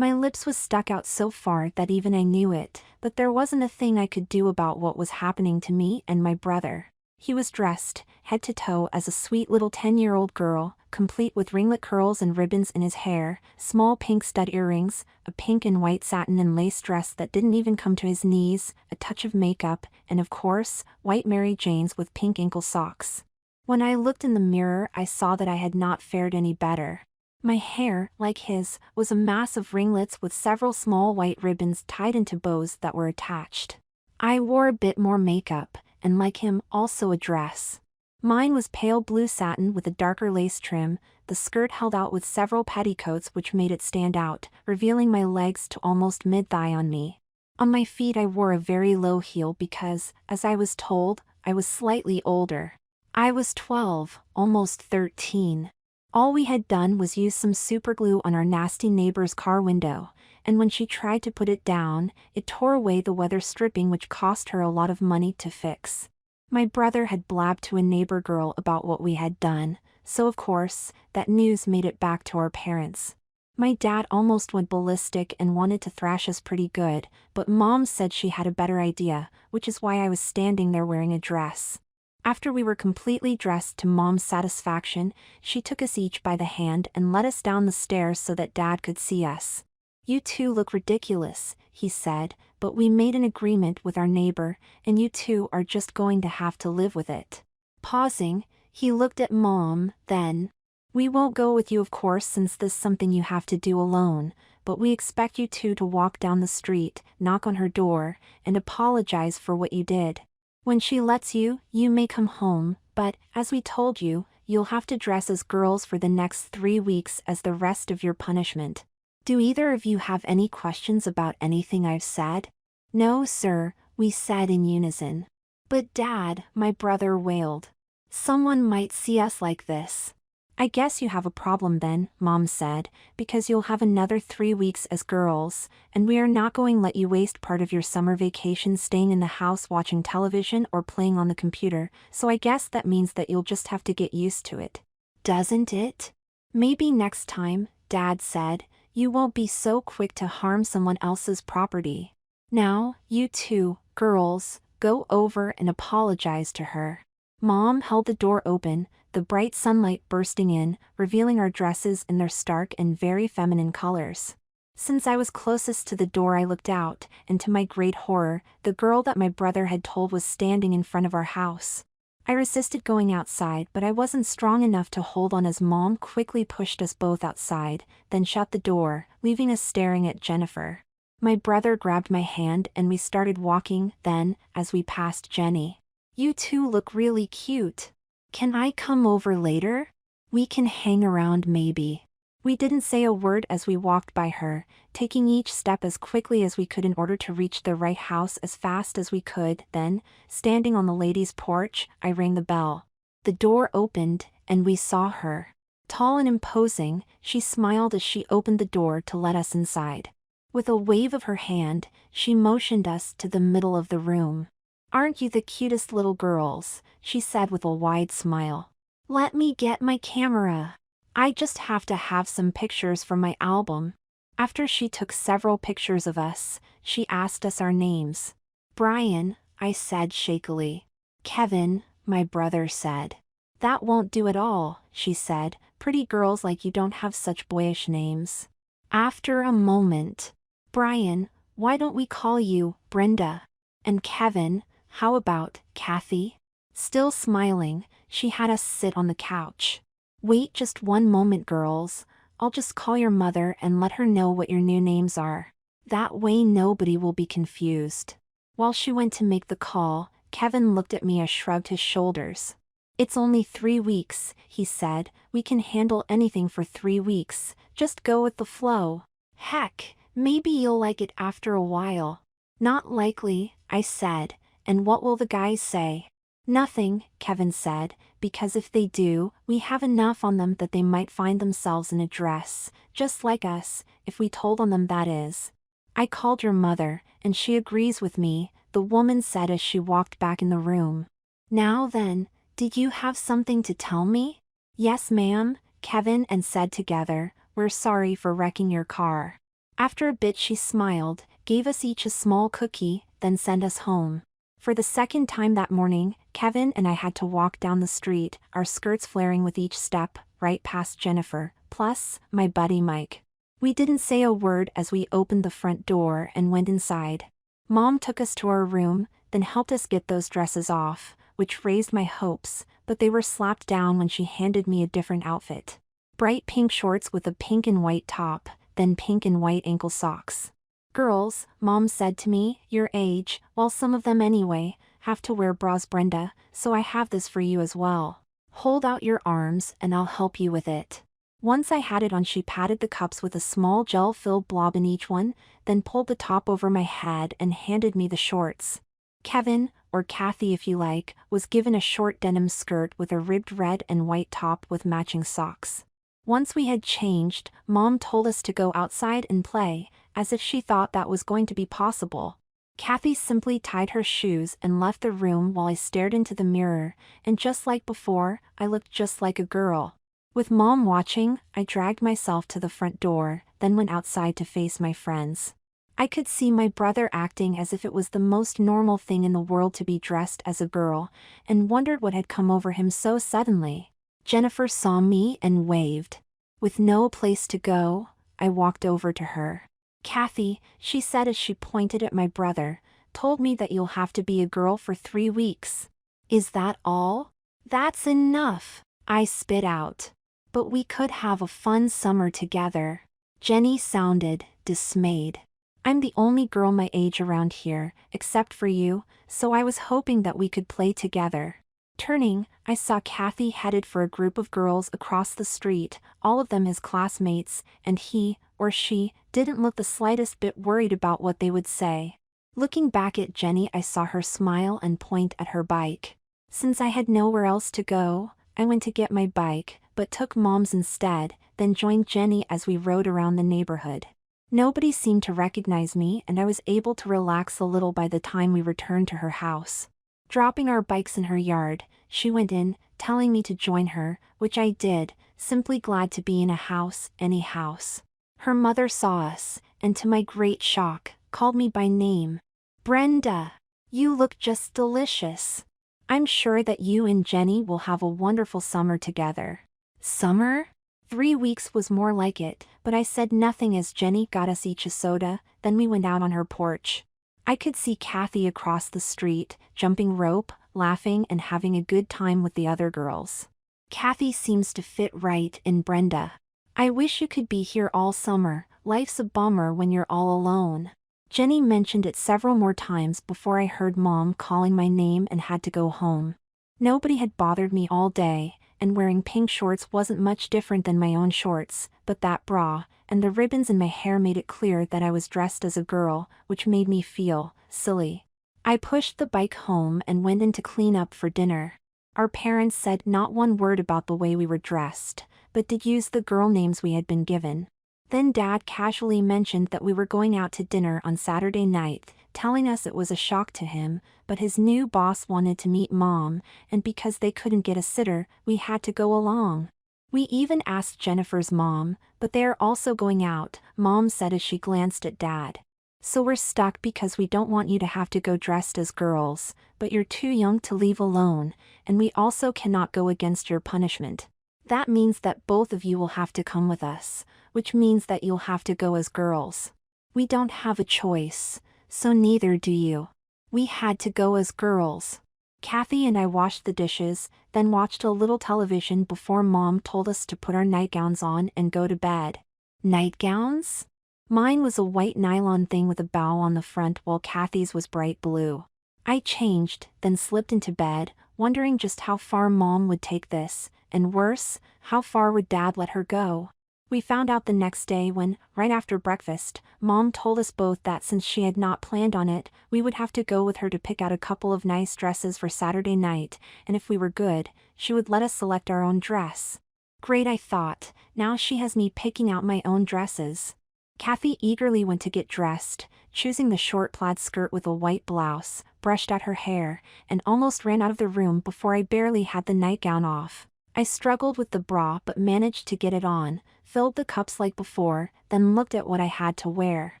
My lips was stuck out so far that even I knew it, but there wasn't a thing I could do about what was happening to me and my brother. He was dressed, head to toe, as a sweet little 10-year-old girl, complete with ringlet curls and ribbons in his hair, small pink stud earrings, a pink and white satin and lace dress that didn't even come to his knees, a touch of makeup, and of course, white Mary Janes with pink ankle socks. When I looked in the mirror, I saw that I had not fared any better. My hair, like his, was a mass of ringlets with several small white ribbons tied into bows that were attached. I wore a bit more makeup, and like him, also a dress. Mine was pale blue satin with a darker lace trim, the skirt held out with several petticoats which made it stand out, revealing my legs to almost mid-thigh on me. On my feet I wore a very low heel because, as I was told, I was slightly older. I was 12, almost 13. All we had done was use some superglue on our nasty neighbor's car window, and when she tried to put it down, it tore away the weather stripping which cost her a lot of money to fix. My brother had blabbed to a neighbor girl about what we had done, so of course, that news made it back to our parents. My dad almost went ballistic and wanted to thrash us pretty good, but Mom said she had a better idea, which is why I was standing there wearing a dress. After we were completely dressed to Mom's satisfaction, she took us each by the hand and led us down the stairs so that Dad could see us. "You two look ridiculous," he said, "but we made an agreement with our neighbor, and you two are just going to have to live with it." Pausing, he looked at Mom, then, "We won't go with you of course since this is something you have to do alone, but we expect you two to walk down the street, knock on her door, and apologize for what you did. When she lets you, you may come home, but, as we told you, you'll have to dress as girls for the next 3 weeks as the rest of your punishment. Do either of you have any questions about anything I've said?" "No, sir," we said in unison. "But Dad," my brother wailed, "someone might see us like this." "I guess you have a problem then," Mom said, "because you'll have another 3 weeks as girls, and we are not going to let you waste part of your summer vacation staying in the house watching television or playing on the computer, so I guess that means that you'll just have to get used to it." "Doesn't it?" "Maybe next time," Dad said, "you won't be so quick to harm someone else's property. Now, you two, girls, go over and apologize to her." Mom held the door open, the bright sunlight bursting in, revealing our dresses in their stark and very feminine colors. Since I was closest to the door I looked out, and to my great horror, the girl that my brother had told was standing in front of our house. I resisted going outside, but I wasn't strong enough to hold on as Mom quickly pushed us both outside, then shut the door, leaving us staring at Jennifer. My brother grabbed my hand and we started walking, then, as we passed Jenny, "You two look really cute. Can I come over later? We can hang around maybe." We didn't say a word as we walked by her, taking each step as quickly as we could in order to reach the right house as fast as we could. Then, standing on the ladies' porch, I rang the bell. The door opened, and we saw her. Tall and imposing, she smiled as she opened the door to let us inside. With a wave of her hand, she motioned us to the middle of the room. "Aren't you the cutest little girls?" she said with a wide smile. "Let me get my camera. I just have to have some pictures for my album." After she took several pictures of us, she asked us our names. "Brian," I said shakily. "Kevin," my brother said. "That won't do at all," she said. "Pretty girls like you don't have such boyish names." After a moment, "Brian, why don't we call you Brenda? And Kevin, how about Kathy?" Still smiling, she had us sit on the couch. "Wait just one moment, girls. I'll just call your mother and let her know what your new names are. That way nobody will be confused." While she went to make the call, Kevin looked at me and shrugged his shoulders. "It's only 3 weeks, he said. "We can handle anything for 3 weeks, just go with the flow. Heck, maybe you'll like it after a while." "Not likely," I said. "And what will the guys say?" "Nothing," Kevin said, "because if they do, we have enough on them that they might find themselves in a dress, just like us, if we told on them, that is." "I called your mother, and she agrees with me," the woman said as she walked back in the room. "Now then, did you have something to tell me?" "Yes ma'am," Kevin and said together, "We're sorry for wrecking your car." After a bit she smiled, gave us each a small cookie, then sent us home. For the second time that morning, Kevin and I had to walk down the street, our skirts flaring with each step, right past Jennifer, plus my buddy Mike. We didn't say a word as we opened the front door and went inside. Mom took us to our room, then helped us get those dresses off, which raised my hopes, but they were slapped down when she handed me a different outfit. Bright pink shorts with a pink and white top, then pink and white ankle socks. Girls, Mom said to me, your age, well some of them anyway, have to wear bras, Brenda, so I have this for you as well. Hold out your arms and I'll help you with it. Once I had it on, she patted the cups with a small gel-filled blob in each one, then pulled the top over my head and handed me the shorts. Kevin, or Kathy if you like, was given a short denim skirt with a ribbed red and white top with matching socks. Once we had changed, Mom told us to go outside and play, as if she thought that was going to be possible. Kathy simply tied her shoes and left the room while I stared into the mirror, and just like before, I looked just like a girl. With Mom watching, I dragged myself to the front door, then went outside to face my friends. I could see my brother acting as if it was the most normal thing in the world to be dressed as a girl, and wondered what had come over him so suddenly. Jennifer saw me and waved. With no place to go, I walked over to her. Kathy, she said as she pointed at my brother, told me that you'll have to be a girl for 3 weeks. Is that all? That's enough, I spit out. But we could have a fun summer together. Jenny sounded dismayed. I'm the only girl my age around here, except for you, so I was hoping that we could play together. Turning, I saw Kathy headed for a group of girls across the street, all of them his classmates, and he, or she, didn't look the slightest bit worried about what they would say. Looking back at Jenny, I saw her smile and point at her bike. Since I had nowhere else to go, I went to get my bike, but took Mom's instead, then joined Jenny as we rode around the neighborhood. Nobody seemed to recognize me, and I was able to relax a little by the time we returned to her house. Dropping our bikes in her yard, she went in, telling me to join her, which I did, simply glad to be in a house, any house. Her mother saw us, and to my great shock, called me by name. Brenda, you look just delicious. I'm sure that you and Jenny will have a wonderful summer together. Summer? 3 weeks was more like it, but I said nothing as Jenny got us each a soda, then we went out on her porch. I could see Kathy across the street, jumping rope, laughing and having a good time with the other girls. Kathy seems to fit right in Brenda. I wish you could be here all summer, life's a bummer when you're all alone. Jenny mentioned it several more times before I heard Mom calling my name and had to go home. Nobody had bothered me all day, and wearing pink shorts wasn't much different than my own shorts, but that bra, and the ribbons in my hair made it clear that I was dressed as a girl, which made me feel silly. I pushed the bike home and went in to clean up for dinner. Our parents said not one word about the way we were dressed, but did use the girl names we had been given. Then Dad casually mentioned that we were going out to dinner on Saturday night, telling us it was a shock to him, but his new boss wanted to meet Mom, and because they couldn't get a sitter, we had to go along. We even asked Jennifer's mom, but they are also going out, Mom said as she glanced at Dad. So we're stuck because we don't want you to have to go dressed as girls, but you're too young to leave alone, and we also cannot go against your punishment. That means that both of you will have to come with us, which means that you'll have to go as girls. We don't have a choice, so neither do you. We had to go as girls. Kathy and I washed the dishes, then watched a little television before Mom told us to put our nightgowns on and go to bed. Nightgowns? Mine was a white nylon thing with a bow on the front while Kathy's was bright blue. I changed, then slipped into bed, wondering just how far Mom would take this, and worse, how far would Dad let her go. We found out the next day when, right after breakfast, Mom told us both that since she had not planned on it, we would have to go with her to pick out a couple of nice dresses for Saturday night, and if we were good, she would let us select our own dress. Great, I thought, now she has me picking out my own dresses. Kathy eagerly went to get dressed, choosing the short plaid skirt with a white blouse, brushed out her hair, and almost ran out of the room before I barely had the nightgown off. I struggled with the bra but managed to get it on, filled the cups like before, then looked at what I had to wear.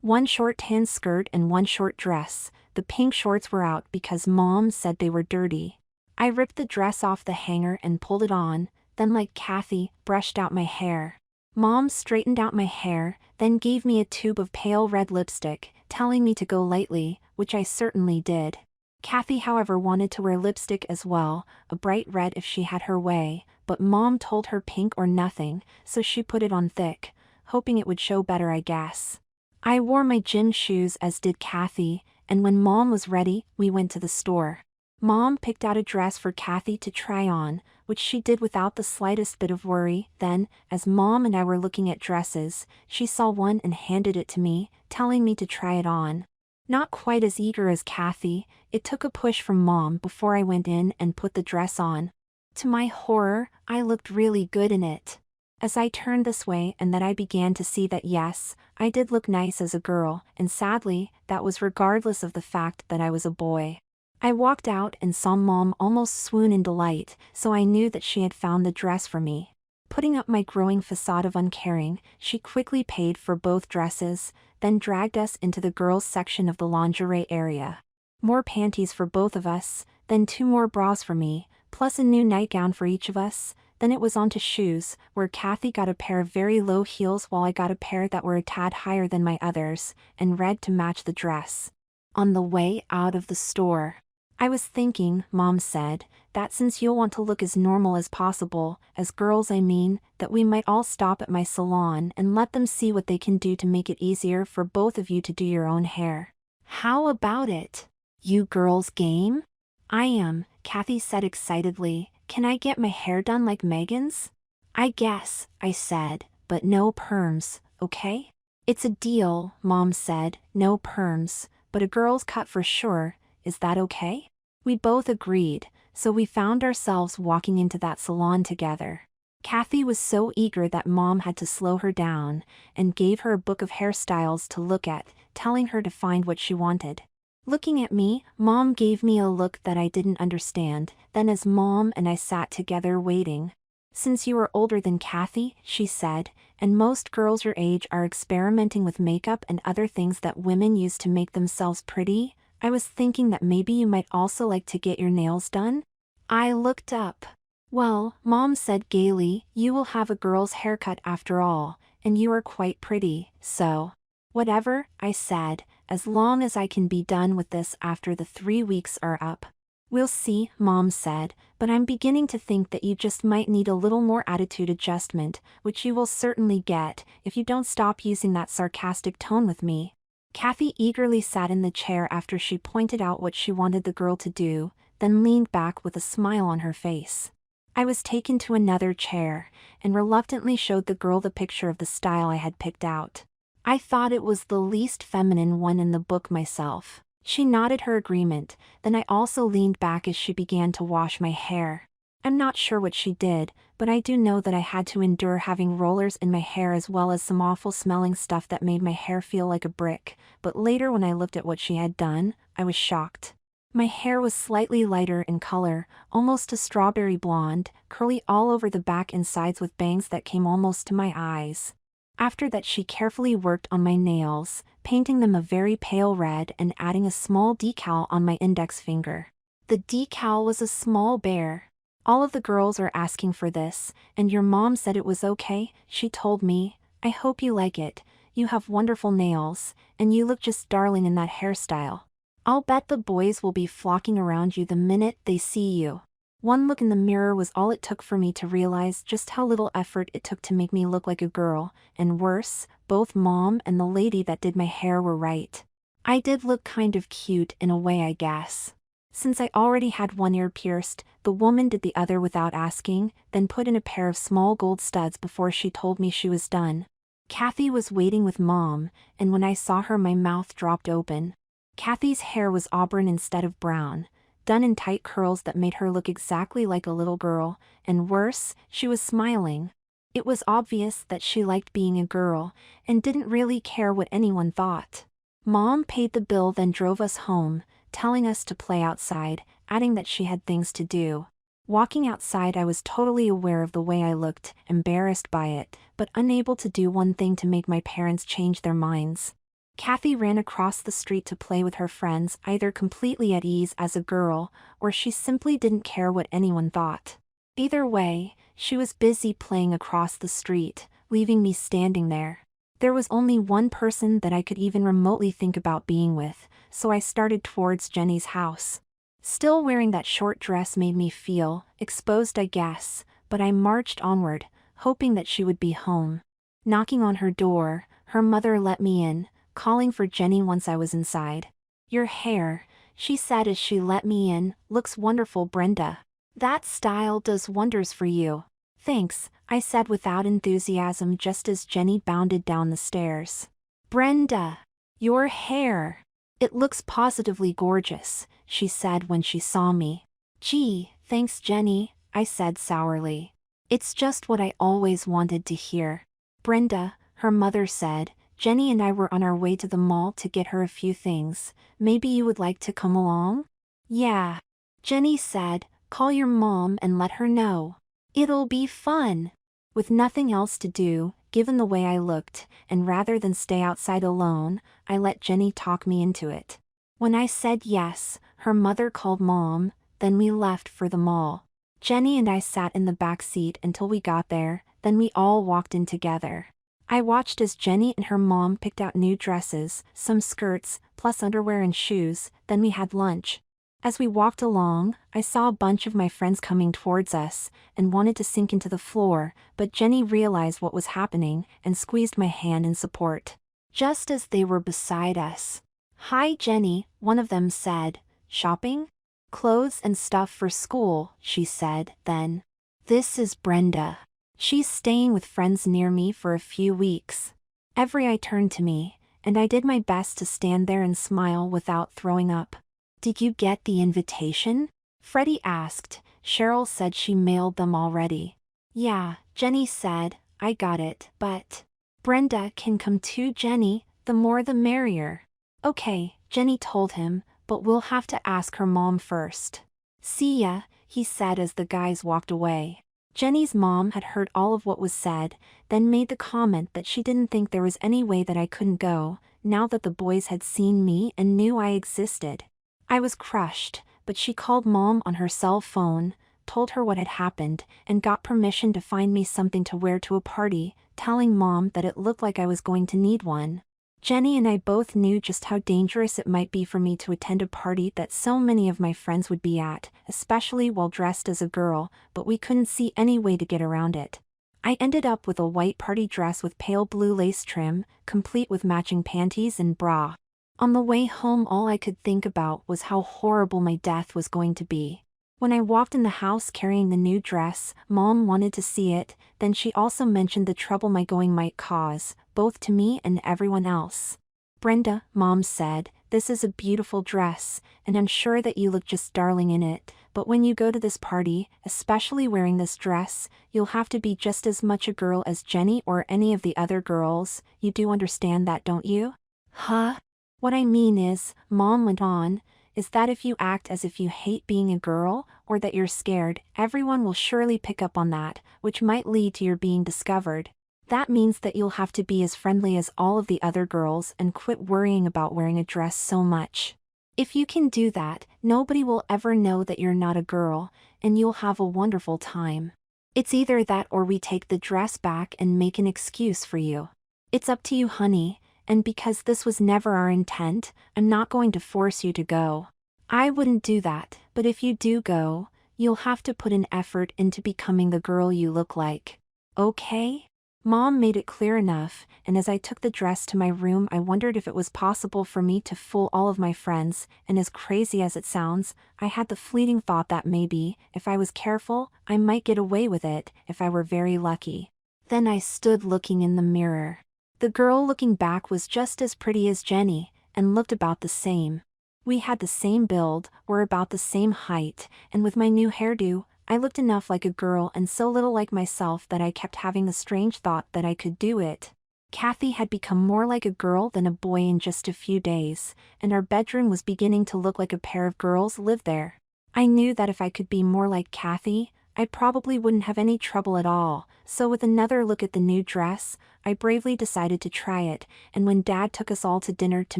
One short tan skirt and one short dress. The pink shorts were out because Mom said they were dirty. I ripped the dress off the hanger and pulled it on, then like Kathy, brushed out my hair. Mom straightened out my hair, then gave me a tube of pale red lipstick, telling me to go lightly, which I certainly did. Kathy, however, wanted to wear lipstick as well, a bright red if she had her way, but Mom told her pink or nothing, so she put it on thick, hoping it would show better, I guess. I wore my gym shoes as did Kathy, and when Mom was ready, we went to the store. Mom picked out a dress for Kathy to try on, which she did without the slightest bit of worry. Then, as Mom and I were looking at dresses, she saw one and handed it to me, telling me to try it on. Not quite as eager as Kathy, it took a push from Mom before I went in and put the dress on. To my horror, I looked really good in it. As I turned this way and that I began to see that yes, I did look nice as a girl, and sadly, that was regardless of the fact that I was a boy. I walked out and saw Mom almost swoon in delight, so I knew that she had found the dress for me. Putting up my growing facade of uncaring, she quickly paid for both dresses, then dragged us into the girls' section of the lingerie area. More panties for both of us, then 2 more bras for me, plus a new nightgown for each of us. Then it was on to shoes, where Kathy got a pair of very low heels while I got a pair that were a tad higher than my others, and red to match the dress. On the way out of the store, I was thinking, Mom said, that since you'll want to look as normal as possible, as girls I mean, that we might all stop at my salon and let them see what they can do to make it easier for both of you to do your own hair. How about it? You girls game? I am, Kathy said excitedly. Can I get my hair done like Megan's? I guess, I said, but no perms, okay? It's a deal, Mom said, no perms, but a girl's cut for sure. Is that okay? We both agreed, so we found ourselves walking into that salon together. Kathy was so eager that Mom had to slow her down, and gave her a book of hairstyles to look at, telling her to find what she wanted. Looking at me, Mom gave me a look that I didn't understand, then as Mom and I sat together waiting. Since you are older than Kathy, she said, and most girls your age are experimenting with makeup and other things that women use to make themselves pretty, I was thinking that maybe you might also like to get your nails done? I looked up. Well, Mom said gaily, you will have a girl's haircut after all, and you are quite pretty, so. Whatever, I said, as long as I can be done with this after the 3 weeks are up. We'll see, Mom said, but I'm beginning to think that you just might need a little more attitude adjustment, which you will certainly get, if you don't stop using that sarcastic tone with me. Kathy eagerly sat in the chair after she pointed out what she wanted the girl to do, then leaned back with a smile on her face. I was taken to another chair, and reluctantly showed the girl the picture of the style I had picked out. I thought it was the least feminine one in the book myself. She nodded her agreement, then I also leaned back as she began to wash my hair. I'm not sure what she did, but I do know that I had to endure having rollers in my hair as well as some awful smelling stuff that made my hair feel like a brick, but later when I looked at what she had done, I was shocked. My hair was slightly lighter in color, almost a strawberry blonde, curly all over the back and sides with bangs that came almost to my eyes. After that she carefully worked on my nails, painting them a very pale red and adding a small decal on my index finger. The decal was a small bear. All of the girls are asking for this, and your mom said it was okay, she told me. I hope you like it, you have wonderful nails, and you look just darling in that hairstyle. I'll bet the boys will be flocking around you the minute they see you. One look in the mirror was all it took for me to realize just how little effort it took to make me look like a girl, and worse, both Mom and the lady that did my hair were right. I did look kind of cute in a way, I guess. Since I already had one ear pierced, the woman did the other without asking, then put in a pair of small gold studs before she told me she was done. Kathy was waiting with Mom, and when I saw her my mouth dropped open. Kathy's hair was auburn instead of brown, done in tight curls that made her look exactly like a little girl, and worse, she was smiling. It was obvious that she liked being a girl, and didn't really care what anyone thought. Mom paid the bill then drove us home, telling us to play outside, adding that she had things to do. Walking outside, I was totally aware of the way I looked, embarrassed by it, but unable to do one thing to make my parents change their minds. Kathy ran across the street to play with her friends, either completely at ease as a girl, or she simply didn't care what anyone thought. Either way, she was busy playing across the street, leaving me standing there. There was only one person that I could even remotely think about being with, so I started towards Jenny's house. Still wearing that short dress made me feel exposed, I guess, but I marched onward, hoping that she would be home. Knocking on her door, her mother let me in, calling for Jenny once I was inside. "Your hair," she said as she let me in, "looks wonderful, Brenda. That style does wonders for you." "Thanks," I said without enthusiasm just as Jenny bounded down the stairs. "Brenda, your hair. It looks positively gorgeous," she said when she saw me. "Gee, thanks, Jenny," I said sourly. "It's just what I always wanted to hear." "Brenda," her mother said, "Jenny and I were on our way to the mall to get her a few things. Maybe you would like to come along?" "Yeah," Jenny said, "call your mom and let her know. It'll be fun." With nothing else to do, given the way I looked, and rather than stay outside alone, I let Jenny talk me into it. When I said yes, her mother called Mom, then we left for the mall. Jenny and I sat in the back seat until we got there, then we all walked in together. I watched as Jenny and her mom picked out new dresses, some skirts, plus underwear and shoes, then we had lunch. As we walked along, I saw a bunch of my friends coming towards us, and wanted to sink into the floor, but Jenny realized what was happening, and squeezed my hand in support. Just as they were beside us. "Hi Jenny," one of them said. "Shopping?" "Clothes and stuff for school," she said, then. "This is Brenda. She's staying with friends near me for a few weeks." Every eye turned to me, and I did my best to stand there and smile without throwing up. "Did you get the invitation?" Freddie asked. Cheryl said she mailed them already. "Yeah," Jenny said, "I got it, but Brenda can come too, Jenny, the more the merrier." "Okay," Jenny told him, "but we'll have to ask her mom first." "See ya," he said as the guys walked away. Jenny's mom had heard all of what was said, then made the comment that she didn't think there was any way that I couldn't go, now that the boys had seen me and knew I existed. I was crushed, but she called Mom on her cell phone, told her what had happened, and got permission to find me something to wear to a party, telling Mom that it looked like I was going to need one. Jenny and I both knew just how dangerous it might be for me to attend a party that so many of my friends would be at, especially while dressed as a girl, but we couldn't see any way to get around it. I ended up with a white party dress with pale blue lace trim, complete with matching panties and bra. On the way home, all I could think about was how horrible my death was going to be. When I walked in the house carrying the new dress, Mom wanted to see it, then she also mentioned the trouble my going might cause, both to me and everyone else. "Brenda," Mom said, "this is a beautiful dress, and I'm sure that you look just darling in it, but when you go to this party, especially wearing this dress, you'll have to be just as much a girl as Jenny or any of the other girls. You do understand that, don't you?" "Huh? What I mean is," Mom went on, "is that if you act as if you hate being a girl, or that you're scared, everyone will surely pick up on that, which might lead to your being discovered. That means that you'll have to be as friendly as all of the other girls and quit worrying about wearing a dress so much. If you can do that, nobody will ever know that you're not a girl, and you'll have a wonderful time. It's either that or we take the dress back and make an excuse for you. It's up to you, honey. And because this was never our intent, I'm not going to force you to go. I wouldn't do that, but if you do go, you'll have to put an effort into becoming the girl you look like. Okay?" Mom made it clear enough, and as I took the dress to my room, I wondered if it was possible for me to fool all of my friends, and as crazy as it sounds, I had the fleeting thought that maybe, if I was careful, I might get away with it, if I were very lucky. Then I stood looking in the mirror. The girl looking back was just as pretty as Jenny, and looked about the same. We had the same build, were about the same height, and with my new hairdo, I looked enough like a girl and so little like myself that I kept having the strange thought that I could do it. Kathy had become more like a girl than a boy in just a few days, and our bedroom was beginning to look like a pair of girls lived there. I knew that if I could be more like Kathy, I probably wouldn't have any trouble at all, so with another look at the new dress, I bravely decided to try it, and when Dad took us all to dinner to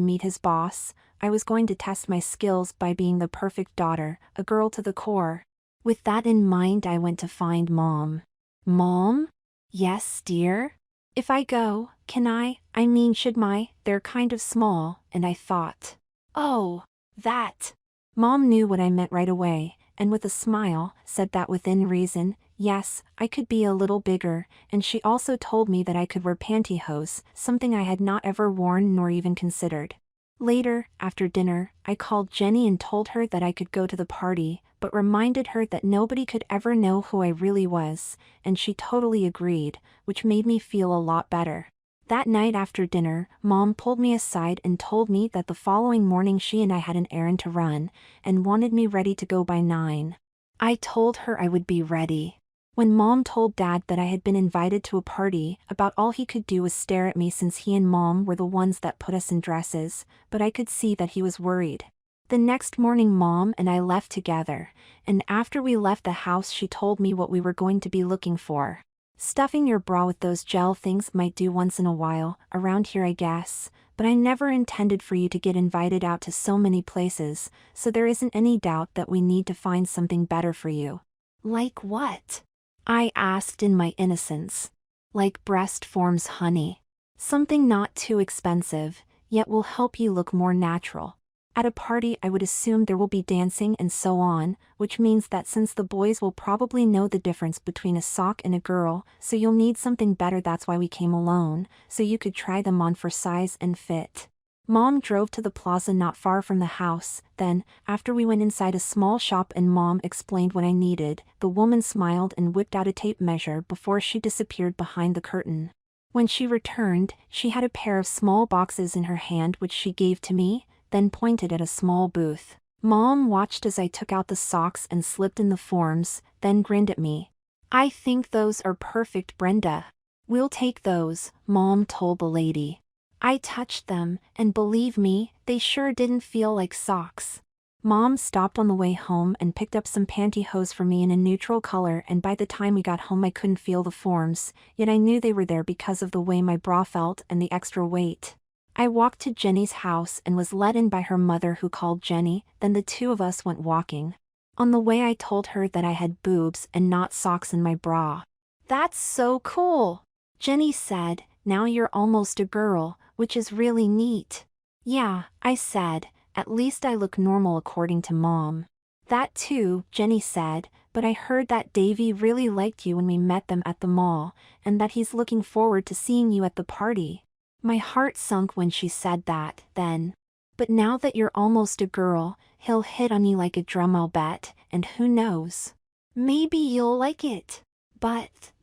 meet his boss, I was going to test my skills by being the perfect daughter, a girl to the core. With that in mind, I went to find Mom. Mom? Yes, dear? If I go, can I mean should my, they're kind of small, and I thought. Oh, that. Mom knew what I meant right away, and with a smile, said that within reason, yes, I could be a little bigger, and she also told me that I could wear pantyhose, something I had not ever worn nor even considered. Later, after dinner, I called Jenny and told her that I could go to the party, but reminded her that nobody could ever know who I really was, and she totally agreed, which made me feel a lot better. That night after dinner, Mom pulled me aside and told me that the following morning she and I had an errand to run, and wanted me ready to go by 9. I told her I would be ready. When Mom told Dad that I had been invited to a party, about all he could do was stare at me since he and Mom were the ones that put us in dresses, but I could see that he was worried. The next morning Mom and I left together, and after we left the house she told me what we were going to be looking for. Stuffing your bra with those gel things might do once in a while, around here I guess, but I never intended for you to get invited out to so many places, so there isn't any doubt that we need to find something better for you. Like what? I asked in my innocence. Like breast forms, honey. Something not too expensive, yet will help you look more natural. At a party I would assume there will be dancing and so on, which means that since the boys will probably know the difference between a sock and a girl, so you'll need something better. That's why we came alone, so you could try them on for size and fit. Mom drove to the plaza not far from the house, then, after we went inside a small shop and Mom explained what I needed, the woman smiled and whipped out a tape measure before she disappeared behind the curtain. When she returned, she had a pair of small boxes in her hand which she gave to me, then pointed at a small booth. Mom watched as I took out the socks and slipped in the forms, then grinned at me. I think those are perfect, Brenda. We'll take those, Mom told the lady. I touched them, and believe me, they sure didn't feel like socks. Mom stopped on the way home and picked up some pantyhose for me in a neutral color, and by the time we got home I couldn't feel the forms, yet I knew they were there because of the way my bra felt and the extra weight. I walked to Jenny's house and was let in by her mother who called Jenny, then the two of us went walking. On the way I told her that I had boobs and not socks in my bra. That's so cool, Jenny said, now you're almost a girl, which is really neat. Yeah, I said, at least I look normal according to Mom. That too, Jenny said, but I heard that Davy really liked you when we met them at the mall, and that he's looking forward to seeing you at the party. My heart sunk when she said that, then. But now that you're almost a girl, he'll hit on you like a drum, I'll bet, and who knows? Maybe you'll like it. But.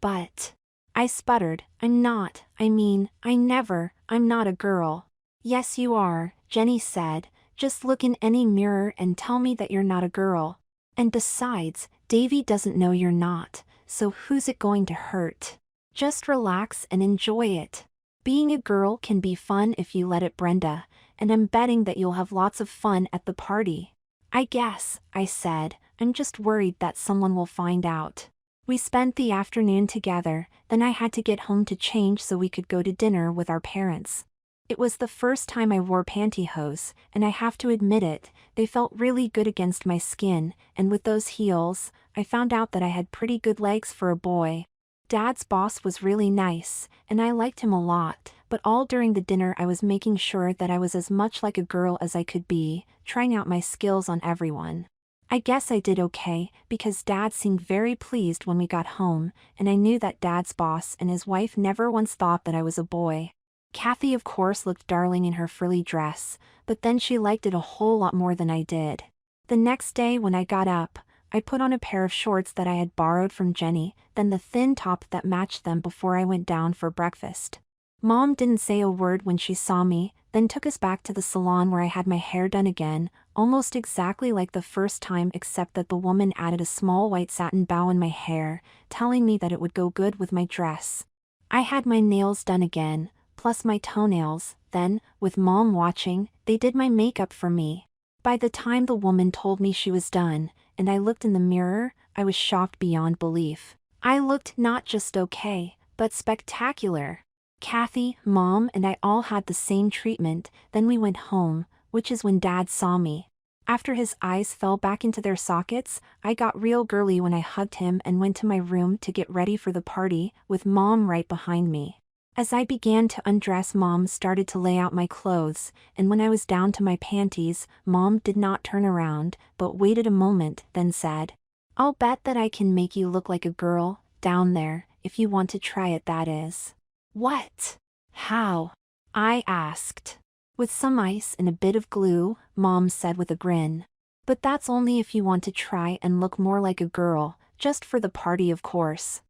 I sputtered, I'm not a girl. Yes you are, Jenny said, just look in any mirror and tell me that you're not a girl. And besides, Davy doesn't know you're not, so who's it going to hurt? Just relax and enjoy it. Being a girl can be fun if you let it, Brenda, and I'm betting that you'll have lots of fun at the party. I guess, I said, I'm just worried that someone will find out. We spent the afternoon together, then I had to get home to change so we could go to dinner with our parents. It was the first time I wore pantyhose, and I have to admit it, they felt really good against my skin, and with those heels, I found out that I had pretty good legs for a boy. Dad's boss was really nice, and I liked him a lot, but all during the dinner I was making sure that I was as much like a girl as I could be, trying out my skills on everyone. I guess I did okay, because Dad seemed very pleased when we got home, and I knew that Dad's boss and his wife never once thought that I was a boy. Kathy of course looked darling in her frilly dress, but then she liked it a whole lot more than I did. The next day when I got up, I put on a pair of shorts that I had borrowed from Jenny, then the thin top that matched them before I went down for breakfast. Mom didn't say a word when she saw me, then took us back to the salon where I had my hair done again, almost exactly like the first time except that the woman added a small white satin bow in my hair, telling me that it would go good with my dress. I had my nails done again, plus my toenails, then, with Mom watching, they did my makeup for me. By the time the woman told me she was done, and I looked in the mirror, I was shocked beyond belief. I looked not just okay, but spectacular. Kathy, Mom, and I all had the same treatment. Then we went home, which is when Dad saw me. After his eyes fell back into their sockets, I got real girly when I hugged him and went to my room to get ready for the party, with Mom right behind me. As I began to undress, Mom started to lay out my clothes, and when I was down to my panties, Mom did not turn around, but waited a moment, then said, "I'll bet that I can make you look like a girl, down there, if you want to try it, that is." "What? How?" I asked. "With some ice and a bit of glue," Mom said with a grin. "But that's only if you want to try and look more like a girl, just for the party, of course."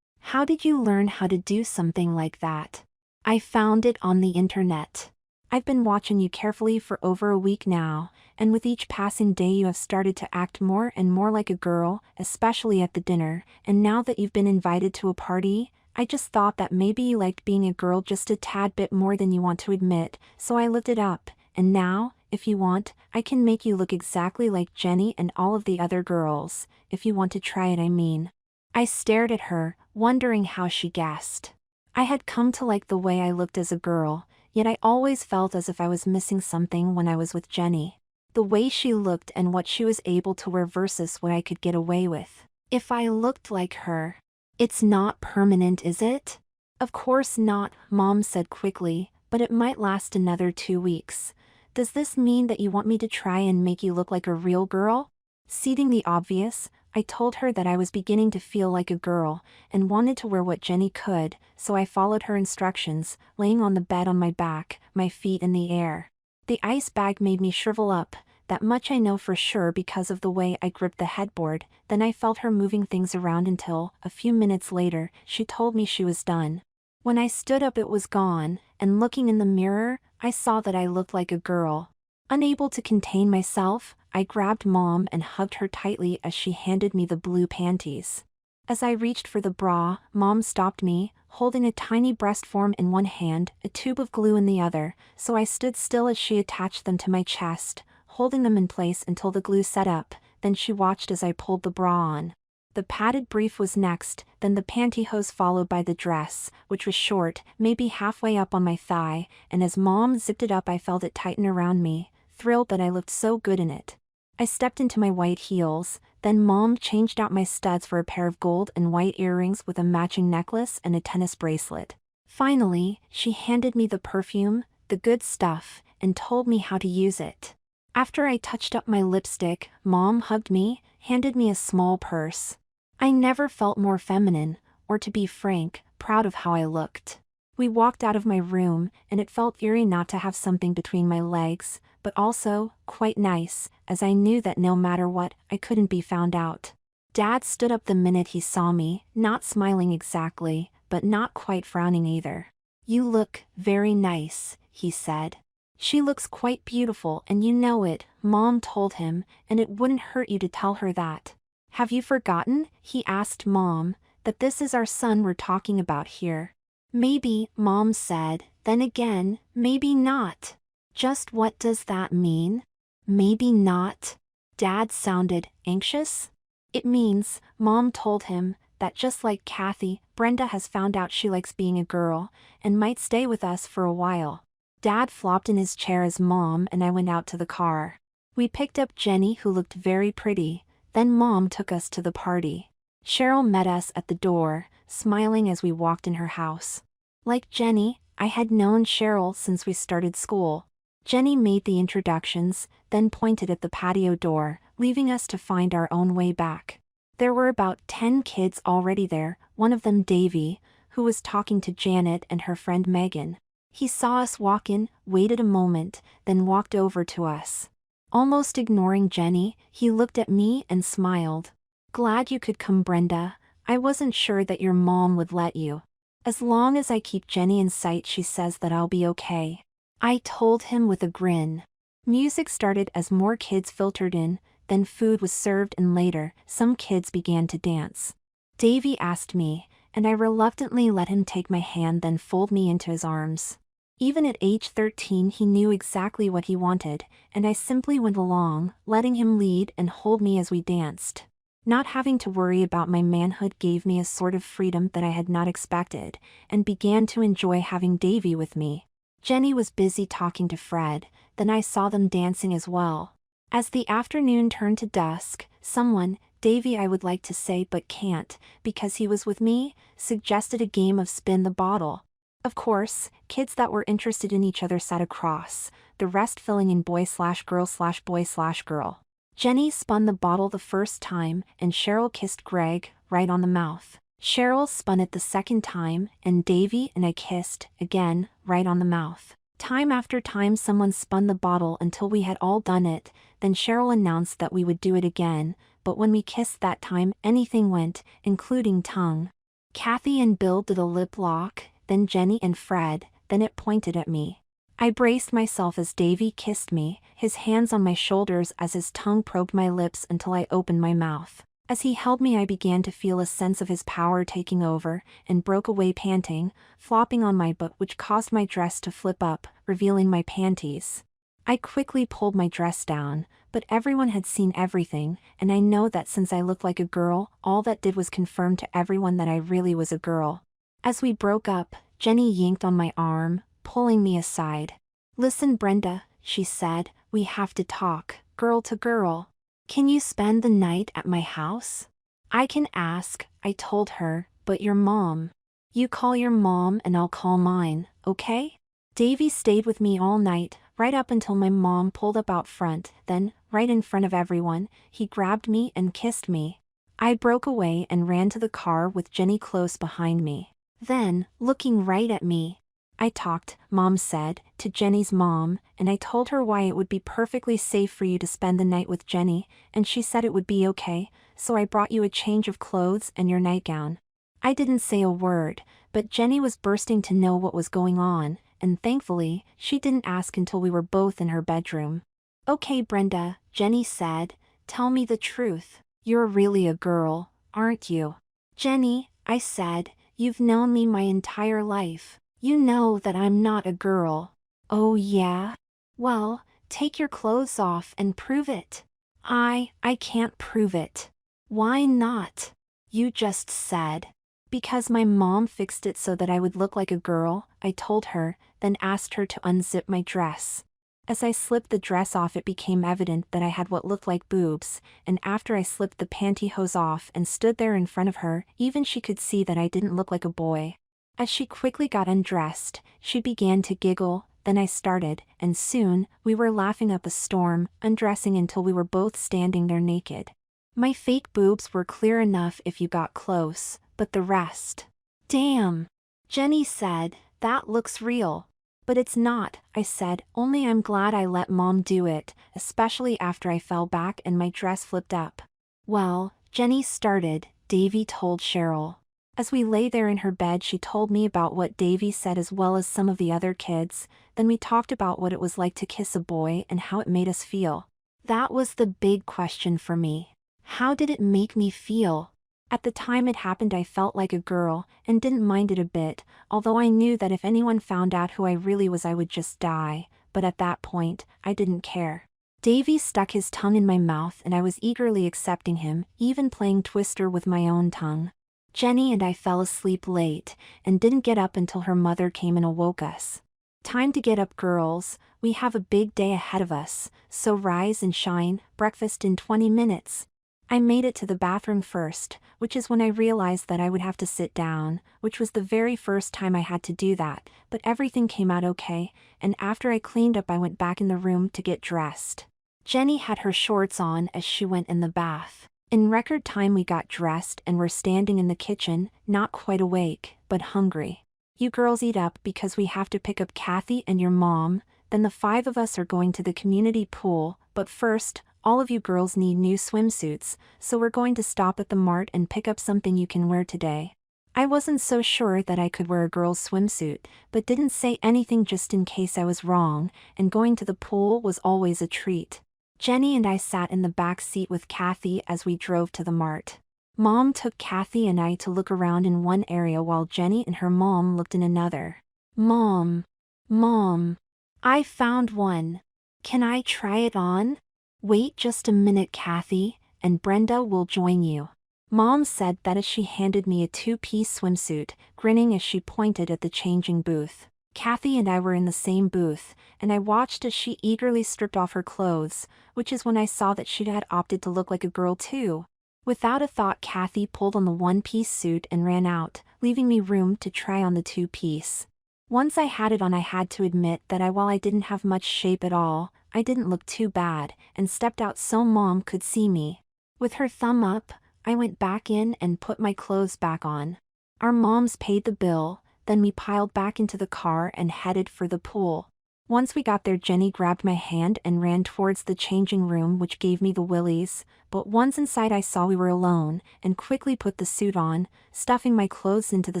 "How did you learn how to do something like that?" "I found it on the internet. I've been watching you carefully for over a week now, and with each passing day you have started to act more and more like a girl, especially at the dinner, and now that you've been invited to a party, I just thought that maybe you liked being a girl just a tad bit more than you want to admit, so I looked it up, and now, if you want, I can make you look exactly like Jenny and all of the other girls, if you want to try it, I mean." I stared at her, wondering how she guessed. I had come to like the way I looked as a girl, yet I always felt as if I was missing something when I was with Jenny. The way she looked and what she was able to wear versus what I could get away with. If I looked like her. "It's not permanent, is it?" "Of course not," Mom said quickly, "but it might last another 2 weeks. Does this mean that you want me to try and make you look like a real girl?" Seeing the obvious, I told her that I was beginning to feel like a girl, and wanted to wear what Jenny could, so I followed her instructions, laying on the bed on my back, my feet in the air. The ice bag made me shrivel up, that much I know for sure because of the way I gripped the headboard. Then I felt her moving things around until, a few minutes later, she told me she was done. When I stood up it was gone, and looking in the mirror, I saw that I looked like a girl. Unable to contain myself, I grabbed Mom and hugged her tightly as she handed me the blue panties. As I reached for the bra, Mom stopped me, holding a tiny breast form in one hand, a tube of glue in the other, so I stood still as she attached them to my chest, holding them in place until the glue set up. Then she watched as I pulled the bra on. The padded brief was next, then the pantyhose followed by the dress, which was short, maybe halfway up on my thigh, and as Mom zipped it up I felt it tighten around me, thrilled that I looked so good in it. I stepped into my white heels, then Mom changed out my studs for a pair of gold and white earrings with a matching necklace and a tennis bracelet. Finally, she handed me the perfume, the good stuff, and told me how to use it. After I touched up my lipstick, Mom hugged me, handed me a small purse. I never felt more feminine, or to be frank, proud of how I looked. We walked out of my room, and it felt eerie not to have something between my legs, but also, quite nice, as I knew that no matter what, I couldn't be found out. Dad stood up the minute he saw me, not smiling exactly, but not quite frowning either. "You look very nice," he said. "She looks quite beautiful and you know it," Mom told him, "and it wouldn't hurt you to tell her that." "Have you forgotten," he asked Mom, "that this is our son we're talking about here?" "Maybe," Mom said, "then again, maybe not." "Just what does that mean?" "Maybe not." Dad sounded anxious. "It means," Mom told him, "that just like Kathy, Brenda has found out she likes being a girl, and might stay with us for a while." Dad flopped in his chair as Mom and I went out to the car. We picked up Jenny, who looked very pretty, then Mom took us to the party. Cheryl met us at the door, smiling as we walked in her house. Like Jenny, I had known Cheryl since we started school. Jenny made the introductions, then pointed at the patio door, leaving us to find our own way back. There were about 10 kids already there, one of them Davy, who was talking to Janet and her friend Megan. He saw us walk in, waited a moment, then walked over to us. Almost ignoring Jenny, he looked at me and smiled. "Glad you could come, Brenda. I wasn't sure that your mom would let you." "As long as I keep Jenny in sight, she says that I'll be okay," I told him with a grin. Music started as more kids filtered in, then food was served and later, some kids began to dance. Davy asked me, and I reluctantly let him take my hand then fold me into his arms. Even at age 13 he knew exactly what he wanted, and I simply went along, letting him lead and hold me as we danced. Not having to worry about my manhood gave me a sort of freedom that I had not expected, and began to enjoy having Davy with me. Jenny was busy talking to Fred, then I saw them dancing as well. As the afternoon turned to dusk, someone, Davy I would like to say but can't, because he was with me, suggested a game of spin the bottle. Of course, kids that were interested in each other sat across, the rest filling in boy/girl/boy/girl. Jenny spun the bottle the first time, and Cheryl kissed Greg, right on the mouth. Cheryl spun it the second time, and Davy and I kissed, again, right on the mouth. Time after time someone spun the bottle until we had all done it, then Cheryl announced that we would do it again, but when we kissed that time anything went, including tongue. Kathy and Bill did a lip lock, then Jenny and Fred, then it pointed at me. I braced myself as Davy kissed me, his hands on my shoulders as his tongue probed my lips until I opened my mouth. As he held me I began to feel a sense of his power taking over, and broke away panting, flopping on my butt which caused my dress to flip up, revealing my panties. I quickly pulled my dress down, but everyone had seen everything, and I know that since I looked like a girl, all that did was confirm to everyone that I really was a girl. As we broke up, Jenny yanked on my arm, pulling me aside. "Listen, Brenda," she said, "we have to talk, girl to girl. Can you spend the night at my house?" "I can ask," I told her, "but your mom." "You call your mom and I'll call mine, okay?" Davy stayed with me all night, right up until my mom pulled up out front, then, right in front of everyone, he grabbed me and kissed me. I broke away and ran to the car with Jenny close behind me. Then, looking right at me, I talked, Mom said, to Jenny's mom, and I told her why it would be perfectly safe for you to spend the night with Jenny, and she said it would be okay, so I brought you a change of clothes and your nightgown. I didn't say a word, but Jenny was bursting to know what was going on, and thankfully, she didn't ask until we were both in her bedroom. "Okay, Brenda," Jenny said, "tell me the truth. You're really a girl, aren't you?" "Jenny," I said, "you've known me my entire life. You know that I'm not a girl." "Oh yeah? Well, take your clothes off and prove it." I can't prove it." "Why not?" "You just said." "Because my mom fixed it so that I would look like a girl," I told her, then asked her to unzip my dress. As I slipped the dress off it became evident that I had what looked like boobs, and after I slipped the pantyhose off and stood there in front of her, even she could see that I didn't look like a boy. As she quickly got undressed, she began to giggle, then I started, and soon, we were laughing up a storm, undressing until we were both standing there naked. My fake boobs were clear enough if you got close, but the rest. "Damn," Jenny said, "that looks real." "But it's not," I said, "only I'm glad I let Mom do it, especially after I fell back and my dress flipped up." "Well," Jenny started, Davy told Cheryl. As we lay there in her bed she told me about what Davy said as well as some of the other kids, then we talked about what it was like to kiss a boy and how it made us feel. That was the big question for me. How did it make me feel? At the time it happened I felt like a girl, and didn't mind it a bit, although I knew that if anyone found out who I really was I would just die, but at that point, I didn't care. Davy stuck his tongue in my mouth and I was eagerly accepting him, even playing Twister with my own tongue. Jenny and I fell asleep late, and didn't get up until her mother came and awoke us. "Time to get up, girls, we have a big day ahead of us, so rise and shine, breakfast in 20 minutes. I made it to the bathroom first, which is when I realized that I would have to sit down, which was the very first time I had to do that, but everything came out okay, and after I cleaned up I went back in the room to get dressed. Jenny had her shorts on as she went in the bath. In record time we got dressed and were standing in the kitchen, not quite awake, but hungry. "You girls eat up because we have to pick up Kathy and your mom, then the 5 of us are going to the community pool, but first, all of you girls need new swimsuits, so we're going to stop at the mart and pick up something you can wear today." I wasn't so sure that I could wear a girl's swimsuit, but didn't say anything just in case I was wrong, and going to the pool was always a treat. Jenny and I sat in the back seat with Kathy as we drove to the mart. Mom took Kathy and I to look around in one area while Jenny and her mom looked in another. "Mom," Mom, I found one. Can I try it on? Wait just a minute, Kathy, and Brenda will join you. Mom said that as she handed me a two-piece swimsuit, grinning as she pointed at the changing booth. Kathy and I were in the same booth, and I watched as she eagerly stripped off her clothes, which is when I saw that she had opted to look like a girl too. Without a thought, Kathy pulled on the one-piece suit and ran out, leaving me room to try on the two-piece. Once I had it on, I had to admit that while I didn't have much shape at all, I didn't look too bad, and stepped out so Mom could see me. With her thumb up, I went back in and put my clothes back on. Our moms paid the bill, then we piled back into the car and headed for the pool. Once we got there, Jenny grabbed my hand and ran towards the changing room, which gave me the willies, but once inside I saw we were alone, and quickly put the suit on, stuffing my clothes into the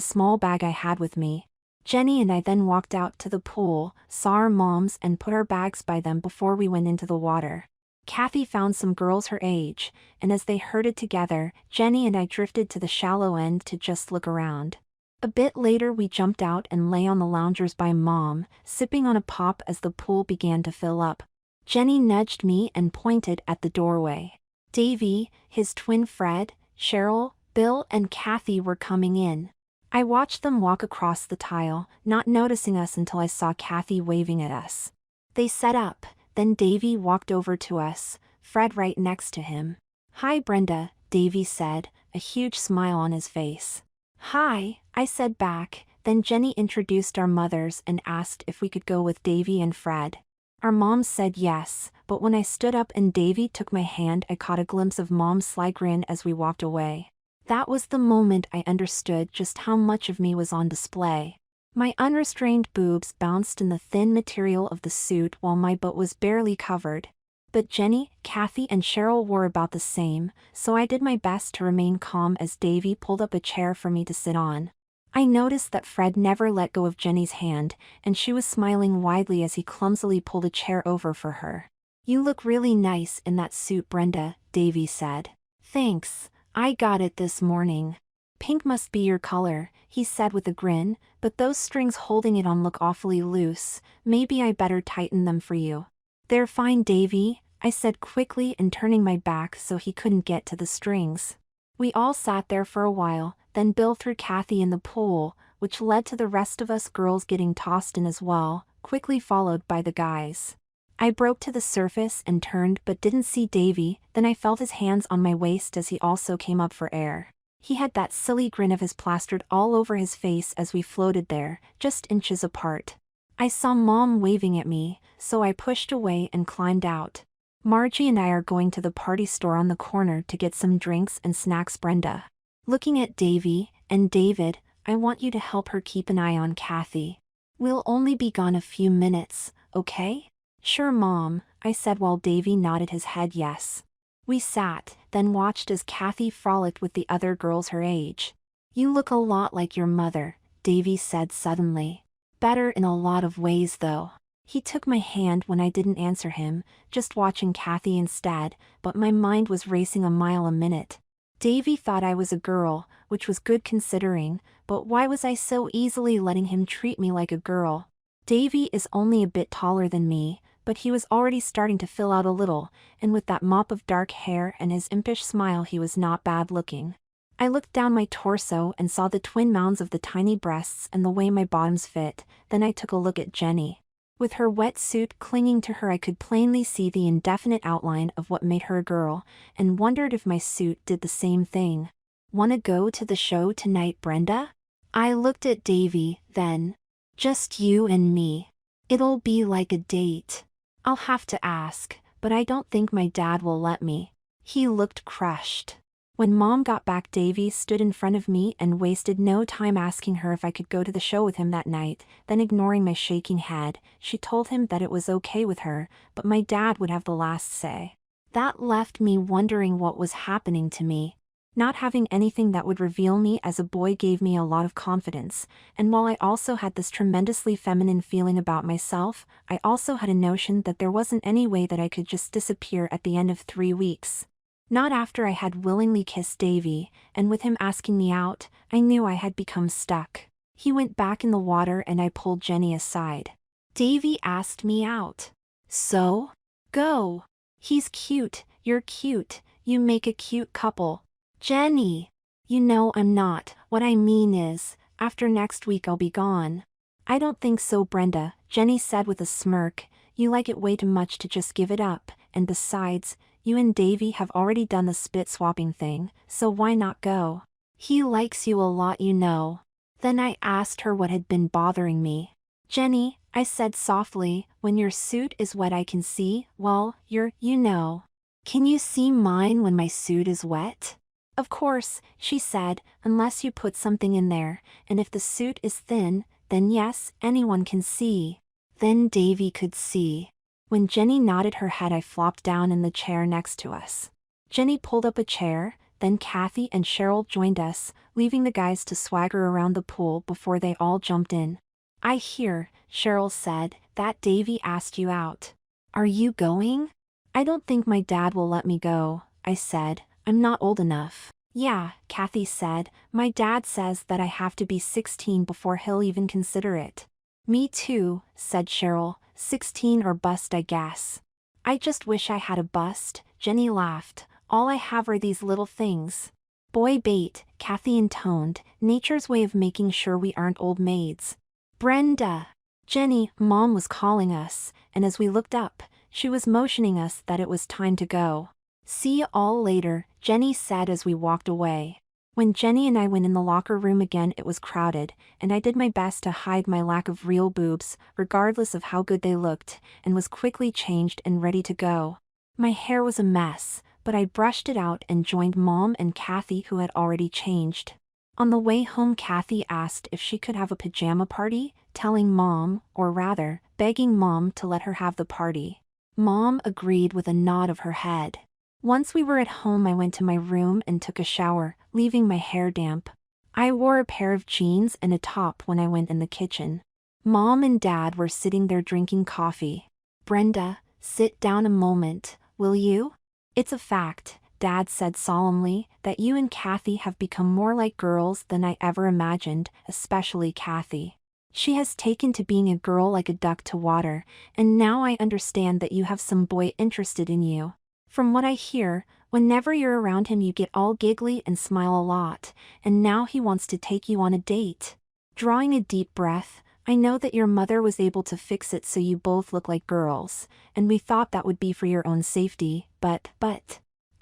small bag I had with me. Jenny and I then walked out to the pool, saw our moms and put our bags by them before we went into the water. Kathy found some girls her age, and as they herded together, Jenny and I drifted to the shallow end to just look around. A bit later we jumped out and lay on the loungers by Mom, sipping on a pop as the pool began to fill up. Jenny nudged me and pointed at the doorway. Davy, his twin Fred, Cheryl, Bill and Kathy were coming in. I watched them walk across the tile, not noticing us until I saw Kathy waving at us. They set up, then Davy walked over to us, Fred right next to him. "Hi Brenda," Davy said, a huge smile on his face. "Hi," I said back, then Jenny introduced our mothers and asked if we could go with Davy and Fred. Our moms said yes, but when I stood up and Davy took my hand, I caught a glimpse of Mom's sly grin as we walked away. That was the moment I understood just how much of me was on display. My unrestrained boobs bounced in the thin material of the suit while my butt was barely covered. But Jenny, Kathy and Cheryl were about the same, so I did my best to remain calm as Davy pulled up a chair for me to sit on. I noticed that Fred never let go of Jenny's hand, and she was smiling widely as he clumsily pulled a chair over for her. "You look really nice in that suit, Brenda," Davy said. "Thanks. I got it this morning." "Pink must be your color," he said with a grin, "but those strings holding it on look awfully loose. Maybe I better tighten them for you." "They're fine, Davy," I said quickly and turning my back so he couldn't get to the strings. We all sat there for a while, then Bill threw Kathy in the pool, which led to the rest of us girls getting tossed in as well, quickly followed by the guys. I broke to the surface and turned but didn't see Davy, then I felt his hands on my waist as he also came up for air. He had that silly grin of his plastered all over his face as we floated there, just inches apart. I saw Mom waving at me, so I pushed away and climbed out. "Margie and I are going to the party store on the corner to get some drinks and snacks, Brenda." Looking at Davy and David, "I want you to help her keep an eye on Kathy. We'll only be gone a few minutes, okay?" "Sure, Mom," I said while Davy nodded his head yes. We sat, then watched as Kathy frolicked with the other girls her age. "You look a lot like your mother," Davy said suddenly. "Better in a lot of ways though." He took my hand when I didn't answer him, just watching Kathy instead, but my mind was racing a mile a minute. Davy thought I was a girl, which was good considering, but why was I so easily letting him treat me like a girl? Davy is only a bit taller than me, but he was already starting to fill out a little, and with that mop of dark hair and his impish smile he was not bad looking. I looked down my torso and saw the twin mounds of the tiny breasts and the way my bottoms fit, then I took a look at Jenny. With her wet suit clinging to her I could plainly see the indefinite outline of what made her a girl, and wondered if my suit did the same thing. "Wanna go to the show tonight, Brenda?" I looked at Davy, then. "Just you and me. It'll be like a date." "I'll have to ask, but I don't think my dad will let me." He looked crushed. When Mom got back, Davy stood in front of me and wasted no time asking her if I could go to the show with him that night, then ignoring my shaking head, she told him that it was okay with her, but my dad would have the last say. That left me wondering what was happening to me. Not having anything that would reveal me as a boy gave me a lot of confidence, and while I also had this tremendously feminine feeling about myself, I also had a notion that there wasn't any way that I could just disappear at the end of 3 weeks. Not after I had willingly kissed Davy, and with him asking me out, I knew I had become stuck. He went back in the water and I pulled Jenny aside. Davy asked me out. So? Go. He's cute, you're cute, you make a cute couple. Jenny. You know I'm not. What I mean is, after next week I'll be gone. I don't think so, Brenda, Jenny said with a smirk. You like it way too much to just give it up, and besides, you and Davy have already done the spit swapping thing, so why not go? He likes you a lot, you know. Then I asked her what had been bothering me. Jenny, I said softly, when your suit is wet I can see, well, you know. Can you see mine when my suit is wet? Of course, she said, unless you put something in there, and if the suit is thin, then yes, anyone can see. Then Davy could see. When Jenny nodded her head I flopped down in the chair next to us. Jenny pulled up a chair, then Kathy and Cheryl joined us, leaving the guys to swagger around the pool before they all jumped in. I hear, Cheryl said, that Davy asked you out. Are you going? I don't think my dad will let me go, I said. I'm not old enough. Yeah, Kathy said, my dad says that I have to be 16 before he'll even consider it. Me too, said Cheryl, 16 or bust I guess. I just wish I had a bust, Jenny laughed. All I have are these little things. Boy bait, Kathy intoned, nature's way of making sure we aren't old maids. Brenda. Jenny, Mom was calling us, and as we looked up, she was motioning us that it was time to go. See you all later, Jenny said as we walked away. When Jenny and I went in the locker room again it was crowded, and I did my best to hide my lack of real boobs, regardless of how good they looked, and was quickly changed and ready to go. My hair was a mess, but I brushed it out and joined Mom and Kathy who had already changed. On the way home Kathy asked if she could have a pajama party, telling Mom, or rather, begging Mom to let her have the party. Mom agreed with a nod of her head. Once we were at home I went to my room and took a shower, leaving my hair damp. I wore a pair of jeans and a top when I went in the kitchen. Mom and Dad were sitting there drinking coffee. Brenda, sit down a moment, will you? It's a fact, Dad said solemnly, that you and Kathy have become more like girls than I ever imagined, especially Kathy. She has taken to being a girl like a duck to water, and now I understand that you have some boy interested in you. From what I hear, whenever you're around him you get all giggly and smile a lot, and now he wants to take you on a date. Drawing a deep breath, I know that your mother was able to fix it so you both look like girls, and we thought that would be for your own safety, but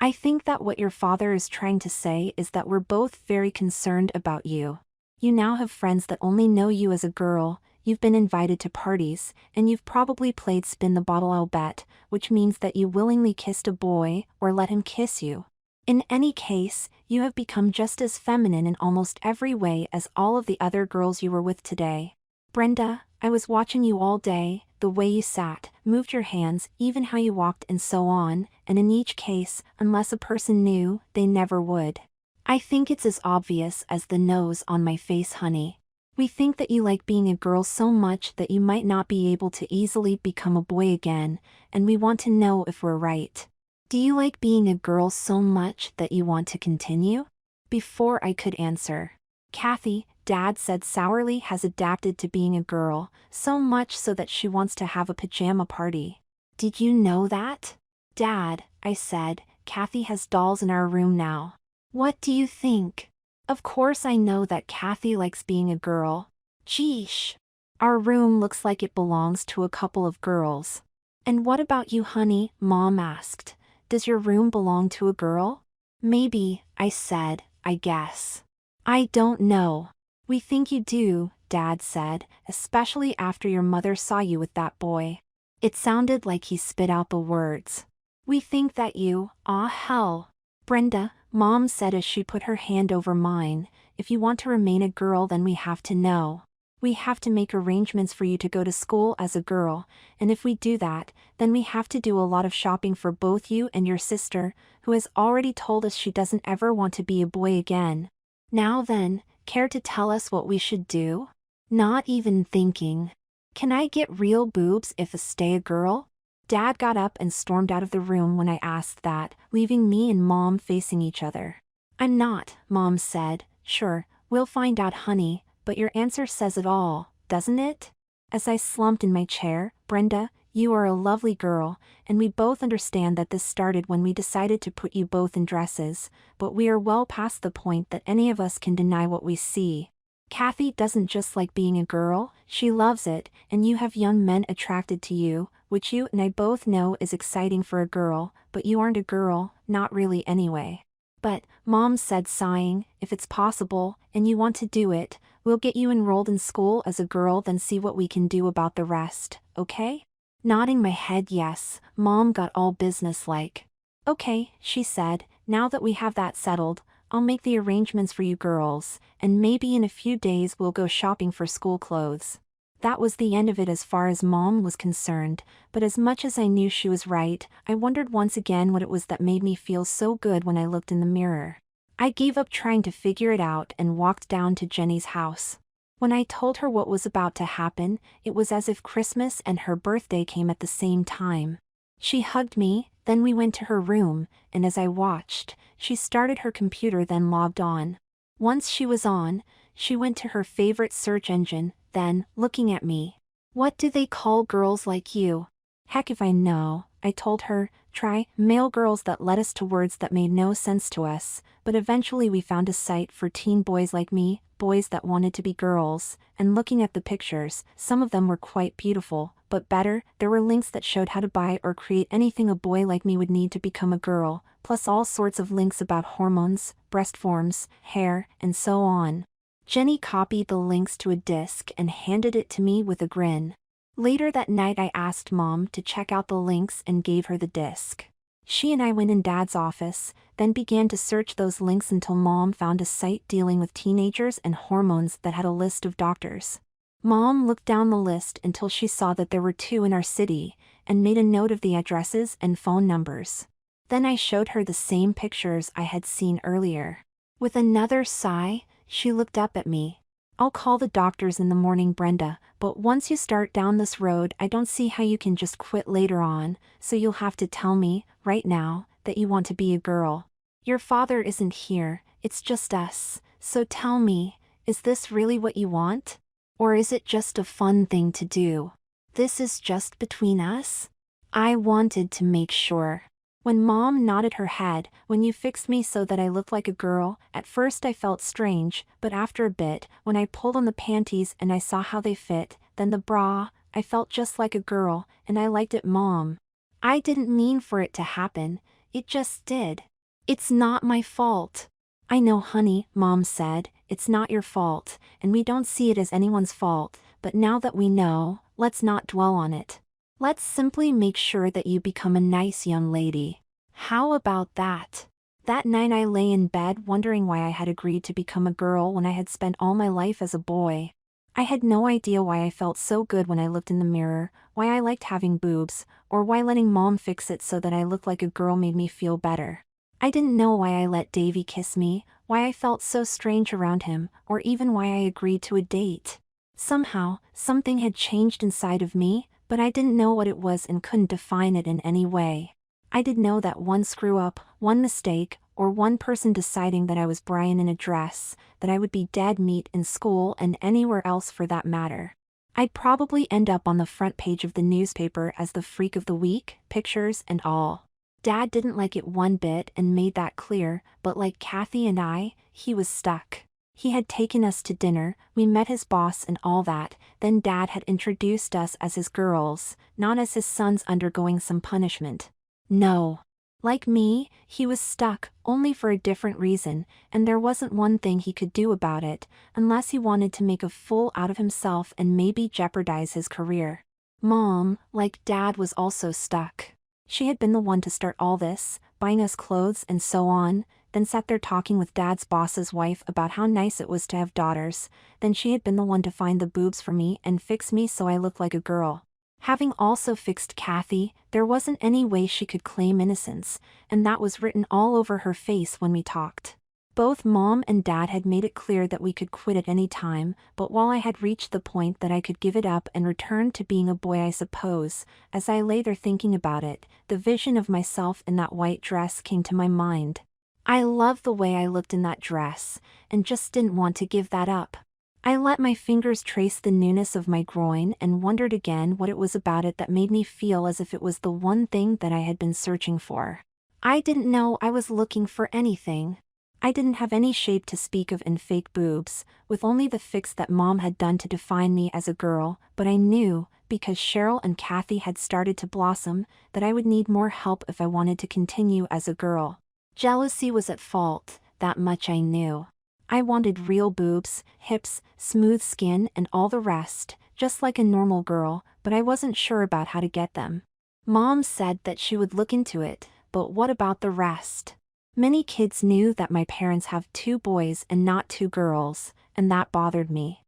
I think that what your father is trying to say is that we're both very concerned about you. You now have friends that only know you as a girl, you've been invited to parties, and you've probably played spin the bottle I'll bet, which means that you willingly kissed a boy, or let him kiss you. In any case, you have become just as feminine in almost every way as all of the other girls you were with today. Brenda, I was watching you all day, the way you sat, moved your hands, even how you walked and so on, and in each case, unless a person knew, they never would. I think it's as obvious as the nose on my face, honey. We think that you like being a girl so much that you might not be able to easily become a boy again, and we want to know if we're right. Do you like being a girl so much that you want to continue? Before I could answer, Kathy, Dad said sourly, has adapted to being a girl, so much so that she wants to have a pajama party. Did you know that? Dad, I said, Kathy has dolls in our room now. What do you think? Of course I know that Kathy likes being a girl. Sheesh. Our room looks like it belongs to a couple of girls. And what about you, honey? Mom asked. Does your room belong to a girl? Maybe, I said, I guess. I don't know. We think you do, Dad said, especially after your mother saw you with that boy. It sounded like he spit out the words. We think that you, aw hell. Brenda, Mom said as she put her hand over mine, if you want to remain a girl then we have to know. We have to make arrangements for you to go to school as a girl, and if we do that, then we have to do a lot of shopping for both you and your sister, who has already told us she doesn't ever want to be a boy again. Now then, care to tell us what we should do? Not even thinking. Can I get real boobs if I stay a girl? Dad got up and stormed out of the room when I asked that, leaving me and Mom facing each other. I'm not, Mom said. Sure, we'll find out, honey, but your answer says it all, doesn't it? As I slumped in my chair, "Brenda, you are a lovely girl, and we both understand that this started when we decided to put you both in dresses, but we are well past the point that any of us can deny what we see. Kathy doesn't just like being a girl, she loves it, and you have young men attracted to you, which you and I both know is exciting for a girl, but you aren't a girl, not really anyway. But," Mom said sighing, "if it's possible, and you want to do it, we'll get you enrolled in school as a girl, then see what we can do about the rest, okay?" Nodding my head yes, Mom got all businesslike. "Okay," she said, "now that we have that settled, I'll make the arrangements for you girls, and maybe in a few days we'll go shopping for school clothes." That was the end of it as far as Mom was concerned, but as much as I knew she was right, I wondered once again what it was that made me feel so good when I looked in the mirror. I gave up trying to figure it out and walked down to Jenny's house. When I told her what was about to happen, it was as if Christmas and her birthday came at the same time. She hugged me, then we went to her room, and as I watched, she started her computer then logged on. Once she was on, she went to her favorite search engine, then, looking at me. "What do they call girls like you?" "Heck if I know," I told her. "Try male girls," that led us to words that made no sense to us, but eventually we found a site for teen boys like me, boys that wanted to be girls, and looking at the pictures, some of them were quite beautiful, but better, there were links that showed how to buy or create anything a boy like me would need to become a girl, plus all sorts of links about hormones, breast forms, hair, and so on. Jenny copied the links to a disk and handed it to me with a grin. Later that night I asked Mom to check out the links and gave her the disk. She and I went in Dad's office, then began to search those links until Mom found a site dealing with teenagers and hormones that had a list of doctors. Mom looked down the list until she saw that there were 2 in our city, and made a note of the addresses and phone numbers. Then I showed her the same pictures I had seen earlier. With another sigh, she looked up at me. "I'll call the doctors in the morning, Brenda, but once you start down this road I don't see how you can just quit later on, so you'll have to tell me, right now, that you want to be a girl. Your father isn't here, it's just us, so tell me, is this really what you want? Or is it just a fun thing to do? This is just between us?" I wanted to make sure. When Mom nodded her head, "When you fixed me so that I looked like a girl, at first I felt strange, but after a bit, when I pulled on the panties and I saw how they fit, then the bra, I felt just like a girl, and I liked it, Mom. I didn't mean for it to happen, it just did. It's not my fault." "I know, honey," Mom said, "it's not your fault, and we don't see it as anyone's fault, but now that we know, let's not dwell on it. Let's simply make sure that you become a nice young lady. How about that?" That night I lay in bed wondering why I had agreed to become a girl when I had spent all my life as a boy. I had no idea why I felt so good when I looked in the mirror, why I liked having boobs, or why letting Mom fix it so that I looked like a girl made me feel better. I didn't know why I let Davy kiss me, why I felt so strange around him, or even why I agreed to a date. Somehow, something had changed inside of me, but I didn't know what it was and couldn't define it in any way. I did know that one screw-up, one mistake, or one person deciding that I was Brian in a dress, that I would be dead meat in school and anywhere else for that matter. I'd probably end up on the front page of the newspaper as the freak of the week, pictures and all. Dad didn't like it one bit and made that clear, but like Kathy and I, he was stuck. He had taken us to dinner, we met his boss and all that, then Dad had introduced us as his girls, not as his sons undergoing some punishment. No. Like me, he was stuck, only for a different reason, and there wasn't one thing he could do about it, unless he wanted to make a fool out of himself and maybe jeopardize his career. Mom, like Dad, was also stuck. She had been the one to start all this, buying us clothes and so on, then sat there talking with Dad's boss's wife about how nice it was to have daughters, then she had been the one to find the boobs for me and fix me so I looked like a girl. Having also fixed Kathy, there wasn't any way she could claim innocence, and that was written all over her face when we talked. Both Mom and Dad had made it clear that we could quit at any time, but while I had reached the point that I could give it up and return to being a boy, I suppose, as I lay there thinking about it, the vision of myself in that white dress came to my mind. I loved the way I looked in that dress, and just didn't want to give that up. I let my fingers trace the newness of my groin and wondered again what it was about it that made me feel as if it was the one thing that I had been searching for. I didn't know I was looking for anything. I didn't have any shape to speak of in fake boobs, with only the fix that Mom had done to define me as a girl, but I knew, because Cheryl and Kathy had started to blossom, that I would need more help if I wanted to continue as a girl. Jealousy was at fault, that much I knew. I wanted real boobs, hips, smooth skin and all the rest, just like a normal girl, but I wasn't sure about how to get them. Mom said that she would look into it, but what about the rest? Many kids knew that my parents have 2 boys and not 2 girls, and that bothered me.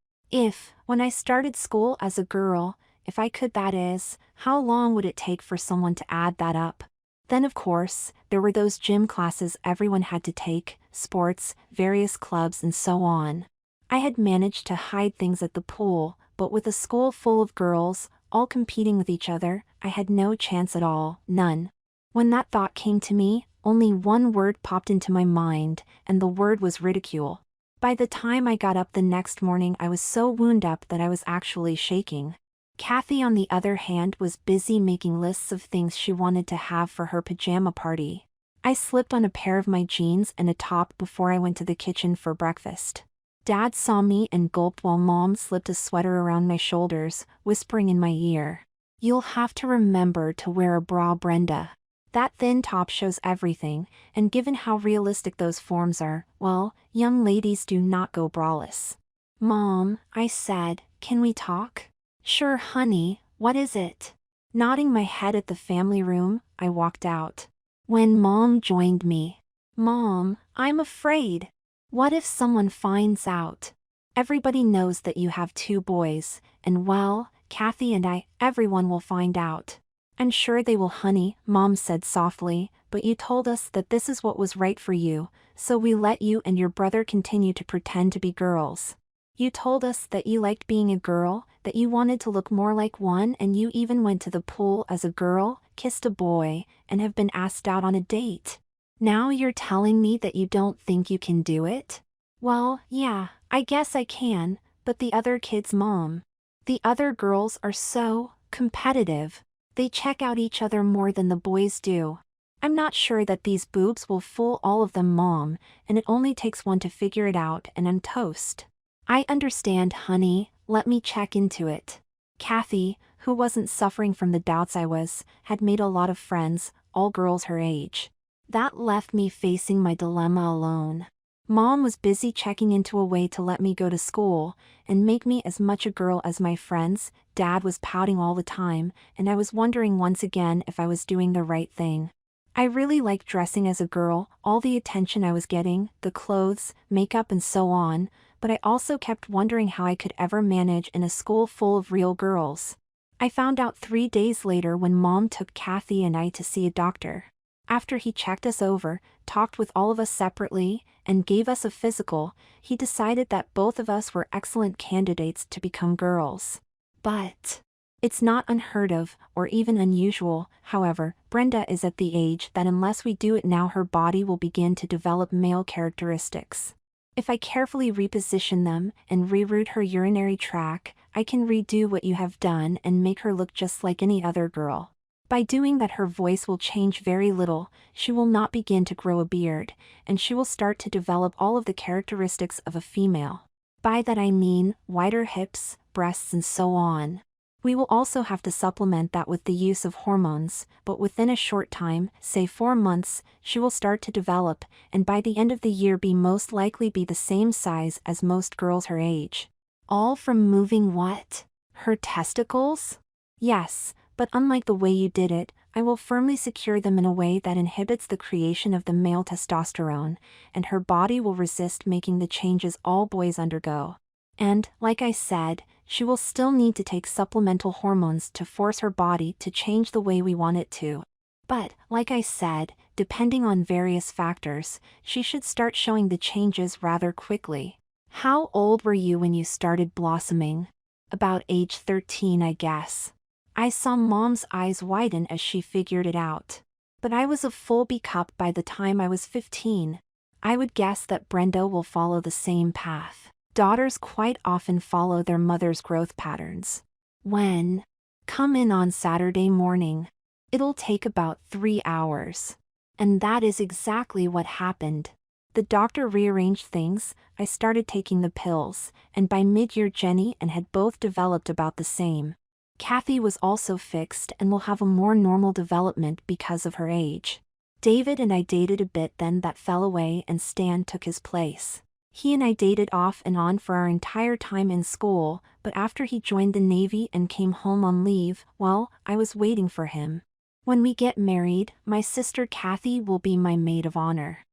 When I started school as a girl, if I could, that is, how long would it take for someone to add that up? Then of course, there were those gym classes everyone had to take, sports, various clubs and so on. I had managed to hide things at the pool, but with a school full of girls, all competing with each other, I had no chance at all, none. When that thought came to me, only one word popped into my mind, and the word was ridicule. By the time I got up the next morning, I was so wound up that I was actually shaking. Kathy, on the other hand, was busy making lists of things she wanted to have for her pajama party. I slipped on a pair of my jeans and a top before I went to the kitchen for breakfast. Dad saw me and gulped while Mom slipped a sweater around my shoulders, whispering in my ear, "You'll have to remember to wear a bra, Brenda. That thin top shows everything, and given how realistic those forms are, well, young ladies do not go braless." "Mom," I said, "can we talk?" "Sure, honey, what is it?" Nodding my head at the family room, I walked out. When Mom joined me, "Mom, I'm afraid. What if someone finds out? Everybody knows that you have 2 boys, and well, Kathy and everyone will find out." "I'm sure they will, honey," Mom said softly, "but you told us that this is what was right for you, so we let you and your brother continue to pretend to be girls. You told us that you liked being a girl, that you wanted to look more like one, and you even went to the pool as a girl, kissed a boy, and have been asked out on a date. Now you're telling me that you don't think you can do it?" "Well, yeah, I guess I can, but the other kids, Mom. The other girls are so competitive. They check out each other more than the boys do. I'm not sure that these boobs will fool all of them, Mom, and it only takes one to figure it out and I'm toast." "I understand, honey, let me check into it." Kathy, who wasn't suffering from the doubts I was, had made a lot of friends, all girls her age. That left me facing my dilemma alone. Mom was busy checking into a way to let me go to school, and make me as much a girl as my friends. Dad was pouting all the time, and I was wondering once again if I was doing the right thing. I really liked dressing as a girl, all the attention I was getting, the clothes, makeup and so on, but I also kept wondering how I could ever manage in a school full of real girls. I found out 3 days later when Mom took Kathy and I to see a doctor. After he checked us over, talked with all of us separately, and gave us a physical, he decided that both of us were excellent candidates to become girls. But it's not unheard of, or even unusual. However, Brenda is at the age that unless we do it now, her body will begin to develop male characteristics. If I carefully reposition them and reroute her urinary tract, I can redo what you have done and make her look just like any other girl. By doing that, her voice will change very little, she will not begin to grow a beard, and she will start to develop all of the characteristics of a female. By that I mean wider hips, breasts and so on. We will also have to supplement that with the use of hormones, but within a short time, say 4 months, she will start to develop, and by the end of the year most likely be the same size as most girls her age. All from moving what? Her testicles? Yes. But unlike the way you did it, I will firmly secure them in a way that inhibits the creation of the male testosterone, and her body will resist making the changes all boys undergo. And, like I said, she will still need to take supplemental hormones to force her body to change the way we want it to. But, like I said, depending on various factors, she should start showing the changes rather quickly. How old were you when you started blossoming? About age 13, I guess. I saw Mom's eyes widen as she figured it out. But I was a full B cup by the time I was 15. I would guess that Brenda will follow the same path. Daughters quite often follow their mother's growth patterns. When come in on Saturday morning, it'll take about 3 hours. And that is exactly what happened. The doctor rearranged things, I started taking the pills, and by mid-year Jenny and had both developed about the same. Kathy was also fixed and will have a more normal development because of her age. David and I dated a bit, then that fell away and Stan took his place. He and I dated off and on for our entire time in school, but after he joined the Navy and came home on leave, well, I was waiting for him. When we get married, my sister Kathy will be my maid of honor.